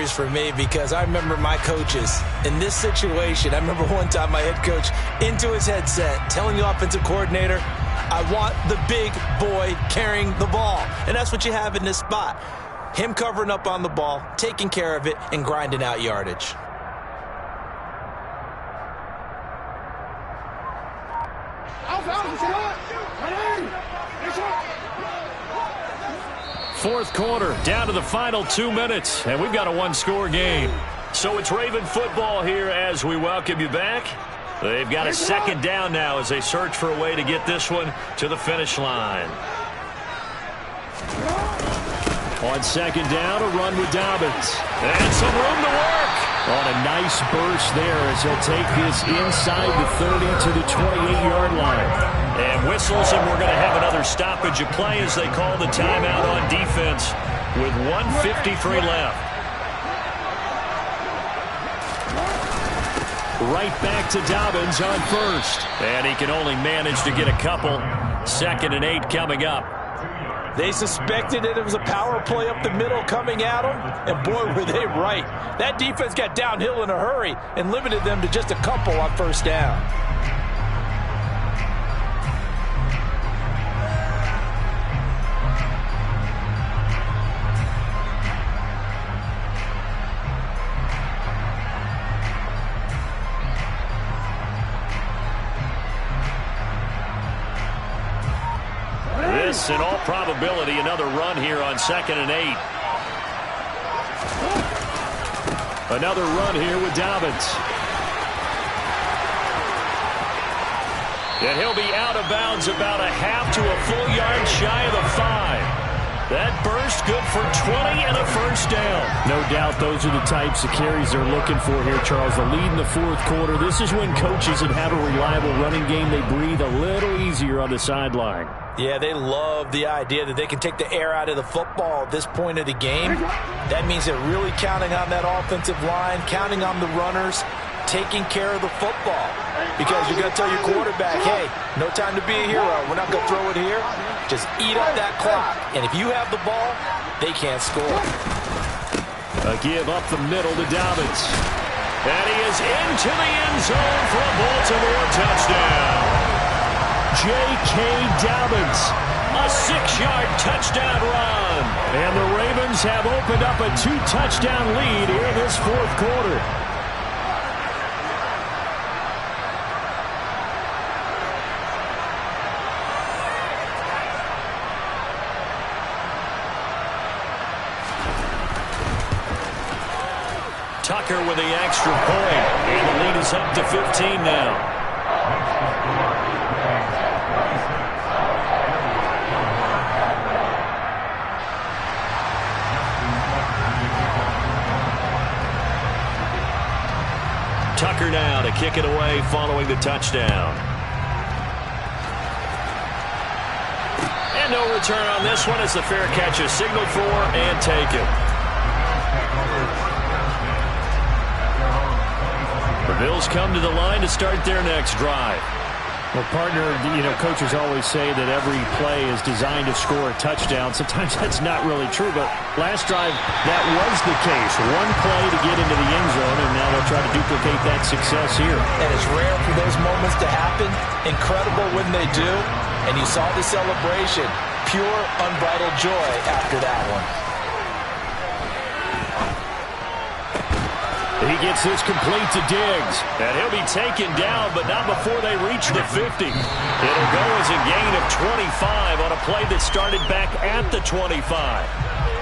stories for me because I remember my coaches in this situation. I remember one time my head coach into his headset telling the offensive coordinator, I want the big boy carrying the ball. And that's what you have in this spot. Him covering up on the ball, taking care of it, and grinding out yardage. Fourth quarter, down to the final 2 minutes, and we've got a one-score game. So it's Raven football here as we welcome you back. They've got a second down now as they search for a way to get this one to the finish line. On second down, a run with Dobbins. And some room to work. On a nice burst there as he'll take this inside the 30 to the 28-yard line. And whistles, and we're going to have another stoppage of play as they call the timeout on defense with 1:53 left. Right back to Dobbins on first. And he can only manage to get a couple. 2nd and 8 coming up. They suspected that it was a power play up the middle coming at them, and boy, were they right. That defense got downhill in a hurry and limited them to just a couple on first down. In all probability, another run here on 2nd and 8. Another run here with Dobbins. And he'll be out of bounds about a half to a full yard shy of the 5. That burst good for 20 and a first down. No doubt those are the types of carries they're looking for here, Charles. The lead in the fourth quarter. This is when coaches that have a reliable running game, they breathe a little easier on the sideline. Yeah, they love the idea that they can take the air out of the football at this point of the game. That means they're really counting on that offensive line, counting on the runners, taking care of the football. Because you're going to tell your quarterback, hey, no time to be a hero. We're not going to throw it here. Just eat up that clock. And if you have the ball, they can't score. A give up the middle to Dobbins. And he is into the end zone for a Baltimore touchdown. J.K. Dobbins, a 6-yard touchdown run. And the Ravens have opened up a 2-touchdown lead here in this fourth quarter. Tucker with the extra point, and the lead is up to 15 now. Tucker now to kick it away following the touchdown. And no return on this one as the fair catch is signaled for and taken. The Bills come to the line to start their next drive. Well, partner, coaches always say that every play is designed to score a touchdown. Sometimes that's not really true, but last drive, that was the case. One play to get into the end zone, and now they'll try to duplicate that success here. And it's rare for those moments to happen. Incredible when they do. And you saw the celebration. Pure, unbridled joy after that one. He gets this complete to Diggs. And he'll be taken down, but not before they reach the 50. It'll go as a gain of 25 on a play that started back at the 25.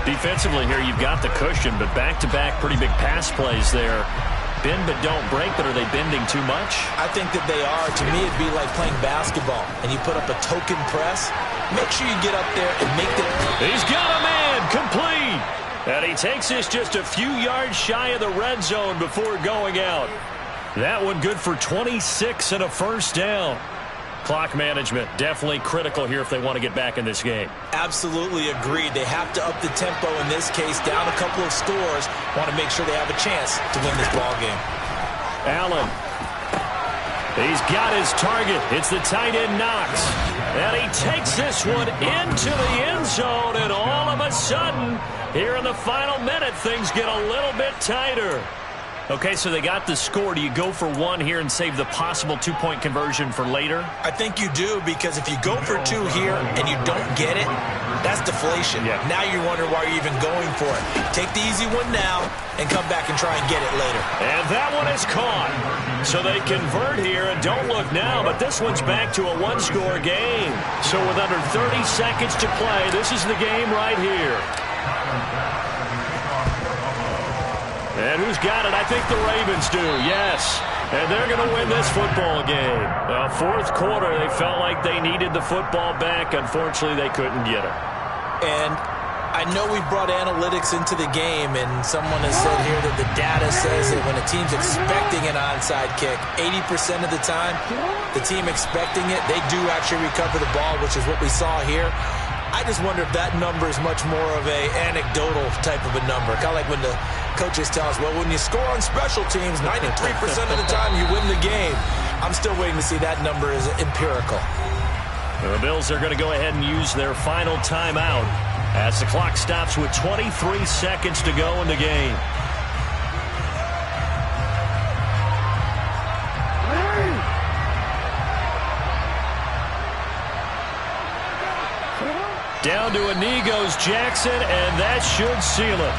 Defensively here, you've got the cushion, but back-to-back pretty big pass plays there. Bend but don't break, but are they bending too much? I think that they are. To me, it'd be like playing basketball, and you put up a token press. Make sure you get up there and make the... He's got a man, complete. And he takes this just a few yards shy of the red zone before going out. That one good for 26 and a first down. Clock management definitely critical here if they want to get back in this game. Absolutely agreed. They have to up the tempo in this case, down a couple of scores. Want to make sure they have a chance to win this ball game. Allen. He's got his target. It's the tight end Knox. And he takes this one into the end zone, and all of a a sudden, here in the final minute, things get a little bit tighter. Okay, so they got the score. Do you go for one here and save the possible two-point conversion for later? I think you do, because if you go for two here and you don't get it, that's deflation. Yeah. Now you wonder why you're even going for it. Take the easy one now and come back and try and get it later. And that one is caught. So they convert here, and don't look now, but this one's back to a one-score game. So with under 30 seconds to play, this is the game right here. And who's got it? I think the Ravens do, yes. And they're going to win this football game. Fourth quarter, they felt like they needed the football back. Unfortunately, they couldn't get it. And I know we brought analytics into the game, and someone has said here that the data says that when a team's expecting an onside kick, 80% of the time, the team expecting it, they do actually recover the ball, which is what we saw here. I just wonder if that number is much more of a anecdotal type of a number. Kind of like when the coaches tell us, well, when you score on special teams, 93% of the time you win the game. I'm still waiting to see that number is empirical. The Bills are going to go ahead and use their final timeout as the clock stops with 23 seconds to go in the game. Down to a knee goes Jackson, and that should seal it.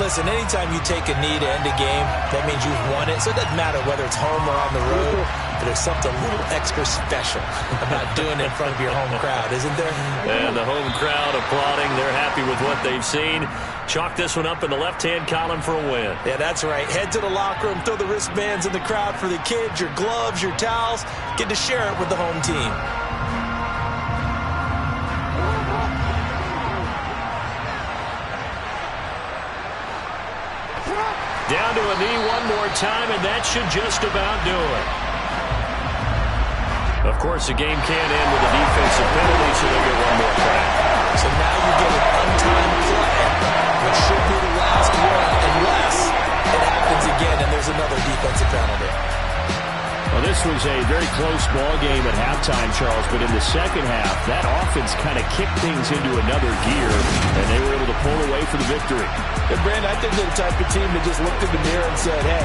Listen, anytime you take a knee to end a game, that means you've won it. So it doesn't matter whether it's home or on the road, but there's something a little extra special about doing it in front of your home crowd, isn't there? And the home crowd applauding. They're happy with what they've seen. Chalk this one up in the left-hand column for a win. Yeah, that's right. Head to the locker room, throw the wristbands in the crowd for the kids, your gloves, your towels. Get to share it with the home team. Down to a knee one more time, and that should just about do it. Of course, the game can't end with a defensive penalty, so they'll get one more crack. So now you get an untimed play, which should be the last one, unless it happens again and there's another defensive penalty. Well, this was a very close ball game at halftime, Charles, but in the second half, that offense kind of kicked things into another gear, and they were able to pull away for the victory. And, Brandon, I think they're the type of team that just looked in the mirror and said, hey,